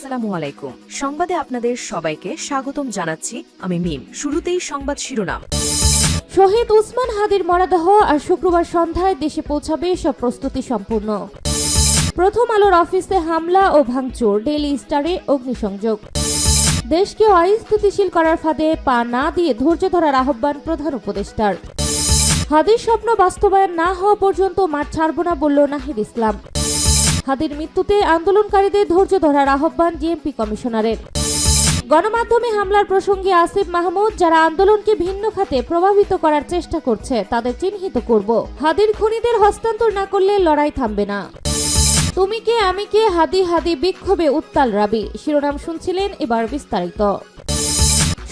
আসসালামু আলাইকুম। সংবাদে আপনাদের সবাইকে স্বাগতম জানাচ্ছি আমি মিম। শুরুতেই সংবাদ শিরোনাম। শহীদ উসমান হাদির মরদেহ আর শুক্রবার সন্ধ্যায় দেশে পৌঁছাবে, সব প্রস্তুতি সম্পূর্ণ। প্রথম আলোর অফিসে হামলা ও ভাঙচুর, ডেইলি স্টারে অগ্নিসংযোগ। দেশকে অস্থিতিশীল করার ফাঁদে পা না দিয়ে ধৈর্য ধরার আহ্বান প্রধান উপদেষ্টার। হাদির স্বপ্ন বাস্তবায়ন না হওয়া পর্যন্ত মাঠ ছাড়ব না বলল নাহিদ ইসলাম। হাদির মৃত্যুতে আন্দোলনকারীদের ধৈর্য ধরার আহ্বান ডিএমপি কমিশনারের। গণমাধ্যমে হামলার প্রসঙ্গে আসিফ মাহমুদ, যারা আন্দোলনকে ভিন্ন খাতে প্রভাবিত করার চেষ্টা করছে তাদের চিহ্নিত করব। হাদির খুনিদের হস্তান্তর না করলে লড়াই থামবে না। তুমি কে আমি কে, হাদি হাদি বিক্ষোভে উত্তাল রাবি। শিরোনাম শুনছিলেন, এবার বিস্তারিত।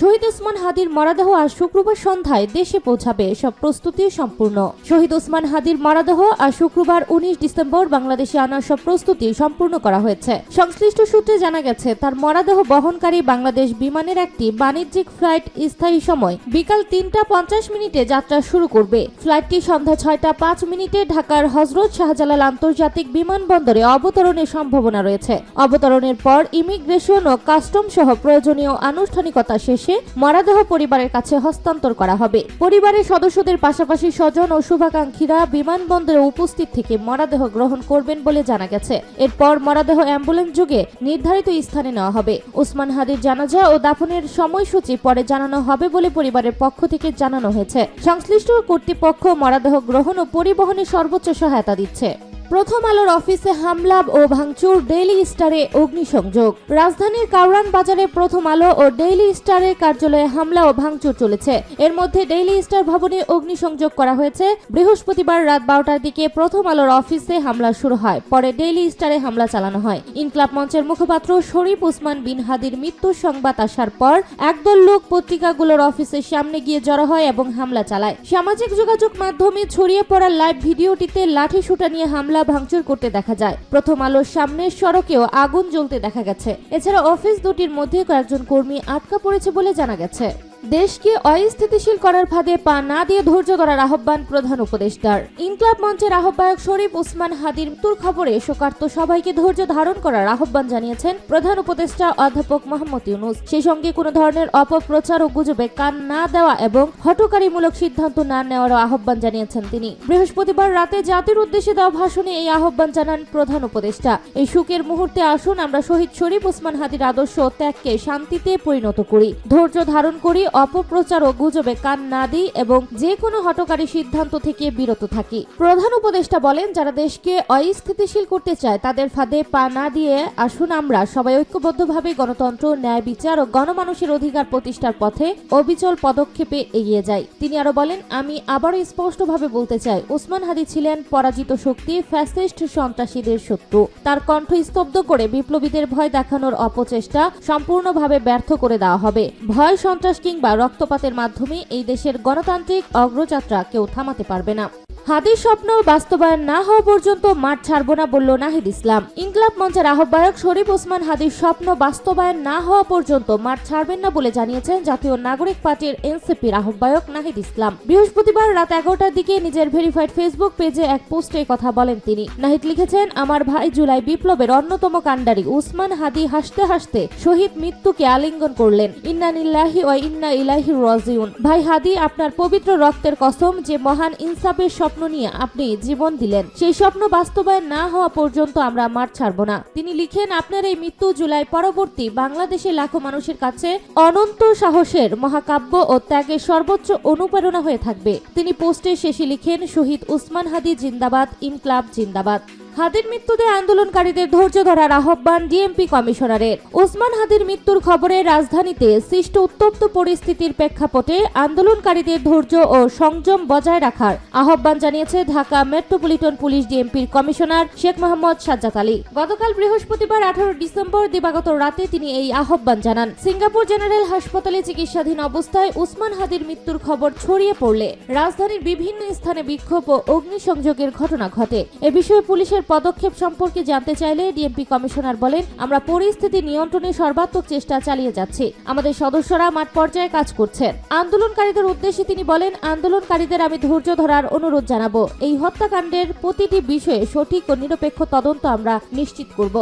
শহীদ উসমান হাদির মরদেহ আজ শুক্রবার সন্ধ্যায় দেশে পৌঁছাবে, সব প্রস্তুতি সম্পূর্ণ। শহীদ উসমান হাদির মরদেহ আজ শুক্রবার 19 ডিসেম্বর বাংলাদেশে আনার সব প্রস্তুতি সম্পূর্ণ করা হয়েছে। সংশ্লিষ্ট সূত্রে জানা গেছে, তার মরদেহ বহনকারী বাংলাদেশ বিমানের একটি বাণিজ্যিক ফ্লাইট স্থায়ী সময় বিকাল 3:50 যাত্রা শুরু করবে। ফ্লাইটটি সন্ধ্যা 6:05 ঢাকার হযরত শাহজালাল আন্তর্জাতিক বিমানবন্দরে অবতরণের সম্ভাবনা রয়েছে। অবতরণের পর ইমিগ্রেশন ও কাস্টম সহ প্রয়োজনীয় আনুষ্ঠানিকতা শেষে মরদেহ পরিবারের কাছে হস্তান্তর করা হবে। পরিবারের সদস্যদের পাশাপাশি স্বজন ও শুভাকাঙ্ক্ষীরা বিমানবন্দরে উপস্থিত থেকে মরদেহ গ্রহণ করবেন বলে জানা গেছে। এরপর মরদেহ অ্যাম্বুলেন্স যোগে নির্ধারিত স্থানে নেওয়া হবে। উসমান হাদির জানাজা ও দাফনের সময়সূচি পরে জানানো হবে বলে পরিবারের পক্ষ থেকে জানানো হয়েছে। সংশ্লিষ্ট কর্তৃপক্ষ মরদেহ গ্রহণ ও পরিবহনে সর্বোচ্চ সহায়তা দিচ্ছে। প্রথম আলোর অফিসে হামলা ও ভাঙচুর, ডেইলি স্টারে অগ্নিসংযোগ। রাজধানীর কাউরান বাজারে প্রথম আলো ও ডেইলি স্টারের কার্যালয়ে হামলা ও ভাঙচুর চলেছে। এর মধ্যে ডেইলি স্টার ভবনে অগ্নিসংযোগ করা হয়েছে। বৃহস্পতিবার রাত 12টার দিকে প্রথম আলোর অফিসে হামলা শুরু হয়, পরে ডেইলি স্টারে হামলা চালানো হয়। ইনকলাব মঞ্চের মুখপাত্র শরীফ উসমান বিন হাদির মৃত্যুর সংবাদ আসার পর একদল লোক পত্রিকাগুলোর অফিসের সামনে গিয়ে জড়ো হয় এবং হামলা চালায়। সামাজিক যোগাযোগ মাধ্যমে ছড়িয়ে পড়া লাইভ ভিডিওটিতে লাঠি সোঁটা নিয়ে হামলা ভাঙচুর করতে দেখা যায়। প্রথম আলোর সামনের সড়কেও আগুন জ্বলতে দেখা গেছে। এছাড়া অফিস দুটির মধ্যে কয়েকজন কর্মী আটকা পড়েছে বলে জানা গেছে। দেশকে অস্থিতিশীল করার ফাঁদে পা না দিয়ে ধৈর্য ধরার আহ্বান প্রধান উপদেষ্টার। ইনকলাব মঞ্চের আহ্বায়ক শরীফ উসমান হাদির মৃত্যুর খবরে শোকার্ত সবাইকে ধৈর্য ধারণ করার আহ্বান জানিয়েছেন প্রধান উপদেষ্টা অধ্যাপক মোহাম্মদ ইউনূস। সেই সঙ্গে কোনো ধরনের অপপ্রচার ও গুজবে কান না দেওয়া এবং হঠকারীমূলক সিদ্ধান্ত না নেওয়ারও আহ্বান জানিয়েছেন তিনি। বৃহস্পতিবার রাতে জাতির উদ্দেশ্যে দেওয়া ভাষণে এই আহ্বান জানান প্রধান উপদেষ্টা। এই শোকের মুহূর্তে আসুন আমরা শহীদ শরীফ উসমান হাদির আদর্শ ও ত্যাগকে শান্তিতে পরিণত করি, ধৈর্য ধারণ করি, অপপ্রচার ও গুজবে কান না দিই এবং যে কোনো হঠকারী সিদ্ধান্ত থেকে বিরত থাকি। প্রধান উপদেষ্টা বলেন, যারা দেশকে অস্থিতিশীল করতে চায় তাদের ফাঁদে পা না দিয়ে আসুন আমরা সবাই ঐক্যবদ্ধভাবে গণতন্ত্র, ন্যায় বিচার ও গণমানুষের অধিকার প্রতিষ্ঠার পথে অবিচল পদক্ষেপে এগিয়ে যাই। তিনি আরো বলেন, আমি আবারও স্পষ্টভাবে বলতে চাই, উসমান হাদি ছিলেন পরাজিত শক্তি, ফ্যাসিস্ট সন্ত্রাসীদের শত্রু। তার কণ্ঠ স্তব্ধ করে বিপ্লবীদের ভয় দেখানোর অপচেষ্টা সম্পূর্ণভাবে ব্যর্থ করে দেওয়া হবে। ভয়, সন্ত্রাস কিংবা রক্তপাতের মাধ্যমে এই দেশের গণতান্ত্রিক অগ্রযাত্রা কেউ থামাতে পারবে না। হাদির স্বপ্ন বাস্তবায়ন না হওয়া পর্যন্ত মাঠ ছাড়ব না বলল নাহিদ ইসলাম। ইনকলাব মঞ্চের আহ্বায়ক শরীফ উসমান হাদির স্বপ্ন বাস্তবায়ন না হওয়া পর্যন্ত মাঠ ছাড়বেন না বলে জানিয়েছেন জাতীয় নাগরিক পার্টির এনসিপির আহ্বায়ক নাহিদ ইসলাম। বৃহস্পতিবার রাত 11টার দিকে নিজের ভেরিফাইড ফেসবুক পেজে এক পোস্টে কথা বলেন তিনি। নাহিদ লিখেছেন, আমার ভাই জুলাই বিপ্লবের অন্যতম কাণ্ডারি উসমান হাদি হাসতে হাসতে শহীদ মৃত্যুকে আলিঙ্গন করলেন। ইন্না লিল্লাহি ওয়া ইন্না ইলাইহি রাজিউন। ভাই হাদি, আপনার পবিত্র রক্তের কসম, যে মহান ইনসাফের স্বপ্ন নিয়ে আপনি জীবন দিলেন, সেই স্বপ্ন বাস্তবায়ন না হওয়া পর্যন্ত আমরা মাঠ ছাড়ব না। তিনি লিখেন, আপনার এই মৃত্যু জুলাই পরবর্তী বাংলাদেশের লাখো মানুষের কাছে অনন্ত সাহসের, মহাকাব্য ও ত্যাগের সর্বোচ্চ অনুপ্রেরণা হয়ে থাকবে। তিনি পোস্টের শেষে লিখেন, শহীদ উসমান হাদি জিন্দাবাদ, ইনকলাব জিন্দাবাদ। হাদির মৃত্যুতে আন্দোলনকারীদের ধৈর্য ধরার আহ্বান ডিএমপি কমিশনারের। ওসমান হাদির মৃত্যুর খবরে রাজধানীতে সৃষ্ট উত্তপ্ত পরিস্থিতির প্রেক্ষাপটে আন্দোলনকারীদের ধৈর্য ও সংযম বজায় রাখার আহ্বান জানিয়েছে ঢাকা মেট্রোপলিটন পুলিশ ডিএমপির কমিশনার শেখ মোহাম্মদ সাজ্জাদ আলী। গতকাল বৃহস্পতিবার 18 ডিসেম্বর দিবাগত রাতে তিনি এই আহ্বান জানান। সিঙ্গাপুর জেনারেল হাসপাতালে চিকিৎসাধীন অবস্থায় উসমান হাদির মৃত্যুর খবর ছড়িয়ে পড়লে রাজধানীর বিভিন্ন স্থানে বিক্ষোভ ও অগ্নিসংযোগের ঘটনা ঘটে। এ বিষয়ে পুলিশের পদক্ষেপ সম্পর্কে জানতে চাইলে ডিএমপি কমিশনার বলেন, আমরা পরিস্থিতি নিয়ন্ত্রণে সর্বাত্মক চেষ্টা চালিয়ে যাচ্ছি। আমাদের সদস্যরা মাঠ পর্যায়ে কাজ করছেন। আন্দোলনকারীদের উদ্দেশ্যে তিনি বলেন, আন্দোলনকারীদের আমি ধৈর্য ধরার অনুরোধ জানাবো। এই হত্যাকাণ্ডের প্রতিটি বিষয়ে সঠিক ও নিরপেক্ষ তদন্ত আমরা নিশ্চিত করব।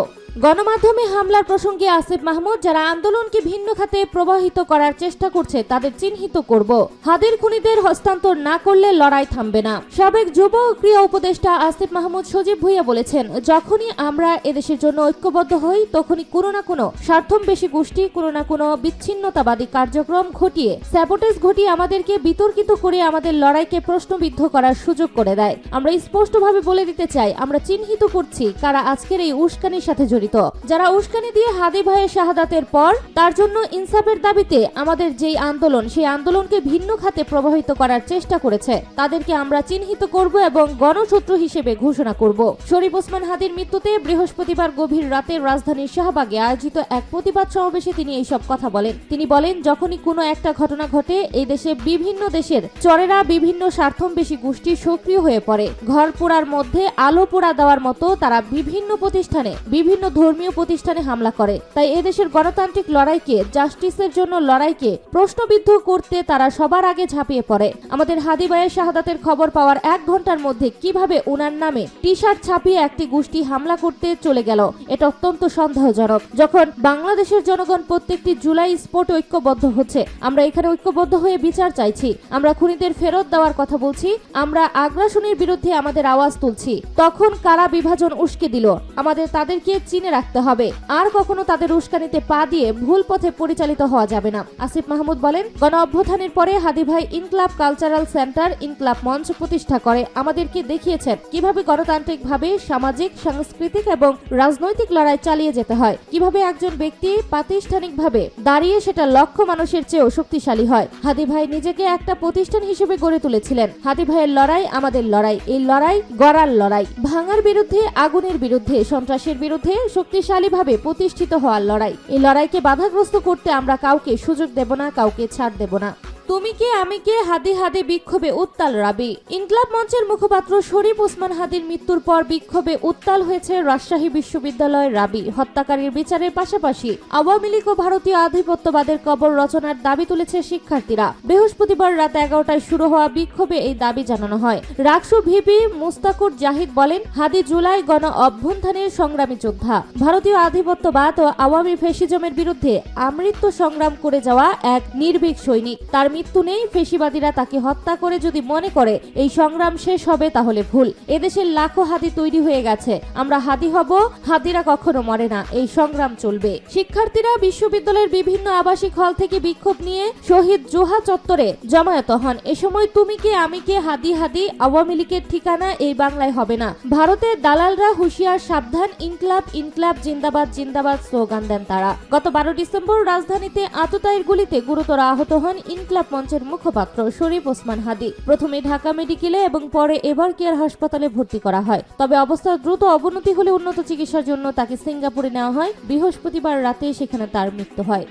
গণমাধ্যমে হামলার প্রসঙ্গে আসিফ মাহমুদ, যারা আন্দোলনকে ভিন্ন খাতে প্রবাহিত করার চেষ্টা করছে তাদের চিহ্নিত করব। হাদির খুনিদের হস্তান্তর না করলে লড়াই থামবে না। সাবেক যুব ও ক্রীড়া উপদেষ্টা আসিফ মাহমুদ সজীব ভুঁইয়া বলেছেন, যখনই আমরা এদেশের জন্য ঐক্যবদ্ধ হই তখনই কোনো না কোনো স্বার্থন্বেষী গোষ্ঠী কোনো না কোনো বিচ্ছিন্নতাবাদী কার্যক্রম ঘটিয়ে স্যাবোটেজ ঘটিয়ে আমাদেরকে বিতর্কিত করে আমাদের লড়াইকে প্রশ্নবিদ্ধ করার সুযোগ করে দেয়। আমরা স্পষ্টভাবে বলে দিতে চাই, আমরা চিহ্নিত করছি কারা আজকের এই উস্কানির সাথে জড়িত। যারা উস্কানি দিয়ে হাদি ভাইয়ের শাহাদাতের পর তার জন্য ইনসাফের দাবিতে আমাদের যেই আন্দোলন, সেই আন্দোলনকে ভিন্ন খাতে প্রবাহিত করার চেষ্টা করেছে তাদেরকে আমরা চিহ্নিত করব এবং গণশত্রু হিসেবে ঘোষণা করব। শরীফ ওসমান হাদির মৃত্যুতে বৃহস্পতিবার গভীর রাতে রাজধানীর শাহবাগে আয়োজিত এক প্রতিবাদ সমাবেশে তিনি এইসব কথা বলেন। তিনি বলেন, যখনই কোনো একটা ঘটনা ঘটে এই দেশে বিভিন্ন দেশের চরেরা বিভিন্ন স্বার্থন্বেষী গোষ্ঠী সক্রিয় হয়ে পড়ে। ঘর পোড়ার মধ্যে আলো পোড়া দেওয়ার মতো তারা বিভিন্ন প্রতিষ্ঠানে, বিভিন্ন ধর্মীয় প্রতিষ্ঠানে হামলা করে। তাই এদেশের গণতান্ত্রিক লড়াইকে, জাস্টিসের জন্য লড়াইকে প্রশ্নবিদ্ধ করতে তারা সবার আগে ঝাঁপিয়ে পড়ে। আমাদের হাদি ভাইয়ের শাহাদাতের খবর পাওয়ার 1 ঘন্টার মধ্যে কিভাবে উনার নামে টি-শার্ট ছাপিয়ে একটি গোষ্ঠী হামলা করতে চলে গেল, এটা অত্যন্ত সন্দেহজনক। যখন বাংলাদেশের জনগণ প্রত্যেকটি জুলাই স্পট ঐক্যবদ্ধ হচ্ছে, আমরা এখানে ঐক্যবদ্ধ হয়ে বিচার চাইছি, আমরা খুনিদের ফেরত দেওয়ার কথা বলছি, আমরা আগ্রাসনের বিরুদ্ধে আমাদের আওয়াজ তুলছি, তখন কারা বিভাজন উস্কে দিল, আমাদের তাদেরকে চিনে রাখতে হবে। আর কখনো তাদের উস্কানিতে পা দিয়ে ভুল পথে পরিচালিত হওয়া যাবে না। আসিফ মাহমুদ বলেন, গণ অভ্যুত্থানের পরে হাদি ভাই ইনকলাব কালচারাল সেন্টার, ইনকলাব মঞ্চ প্রতিষ্ঠা করে আমাদেরকে দেখিয়েছেন কিভাবে গণতান্ত্রিকভাবে সামাজিক, সাংস্কৃতিক এবং রাজনৈতিক লড়াই চালিয়ে যেতে হয়, কিভাবে একজন ব্যক্তি প্রাতিষ্ঠানিকভাবে দাঁড়িয়ে সেটা লক্ষ মানুষের চেয়েও শক্তিশালী হয়। হাদি ভাই নিজেকে একটা প্রতিষ্ঠান হিসেবে গড়ে তুলেছিলেন। হাদি ভাইয়ের লড়াই আমাদের লড়াই, এই লড়াই গড়ার লড়াই, ভাঙার বিরুদ্ধে, আগুনের বিরুদ্ধে, সন্ত্রাসের বিরুদ্ধে শক্তিশালীভাবে প্রতিষ্ঠিত হওয়ার লড়াই। এই লড়াইকে বাধাগ্রস্ত করতে আমরা কাউকে সুযোগ দেব না, কাউকে ছাড় দেব না। তুমি কে আমি কে, হাদি হাদি বিক্ষোভে উত্তাল রাবি। ইনকলাব মঞ্চের মুখপাত্র শরীফ ওসমান হাদির মৃত্যুর পর বিক্ষোভে উত্তাল হয়েছে রাজশাহী বিশ্ববিদ্যালয়ের রাবি। হত্যাকারীর বিচারের পাশাপাশি আওয়ামী লীগ ও ভারতীয় আধিপত্যবাদের কবর রচনার দাবি তুলেছে শিক্ষার্থীরা। বৃহস্পতিবার রাত 11টায় শুরু হওয়া বিক্ষোভে এই দাবি জানানো হয়। রাকসু ভিপি মুস্তাকুর জাহিদ বলেন, হাদি জুলাই গণ অভ্যুত্থানের সংগ্রামী যোদ্ধা, ভারতীয় আধিপত্যবাদ ও আওয়ামী ফ্যাসিজমের বিরুদ্ধে আমৃত্যু সংগ্রাম করে যাওয়া এক নির্ভীক সৈনিক। তার মৃত্যু নেই, ফেসিবাদীরা তাকে হত্যা করে যদি মনে করে এই সংগ্রাম শেষ হবে তাহলে ভুল। এদেশের লাখো হাদি তৈরি হয়ে গেছে, আমরা হাদি হব, হাদিরা কখনো মরে না, এই সংগ্রাম চলবে। শিক্ষার্থীরা বিশ্ববিদ্যালয়ের বিভিন্ন আবাসিক হল থেকে বিক্ষোভ নিয়ে শহীদ জোহা চত্বরে জমায়েত হন। এ সময় তুমি কে আমি কে, হাদি হাদি, আওয়ামী লীগের ঠিকানা এই বাংলায় হবে না। ভারতের দালালরা হুঁশিয়ার, সাবধান, ইনকলাব ইনকলাব, জিন্দাবাদ জিন্দাবাদ স্লোগান দেন তারা। গত 12 ডিসেম্বর রাজধানীতে আততায়ীর গুলিতে গুরুতর আহত হন ইনকলাব মঞ্চের মুখপাত্র শরীফ ওসমান হাদি। প্রথমে ঢাকা মেডিকেলে এবং পরে এভার কেয়ার হাসপাতালে ভর্তি করা হয়। তবে অবস্থার দ্রুত অবনতি হলে উন্নত চিকিৎসার জন্য তাকে সিঙ্গাপুরে নেওয়া হয়। বৃহস্পতিবার রাতে সেখানে তার মৃত্যু হয়।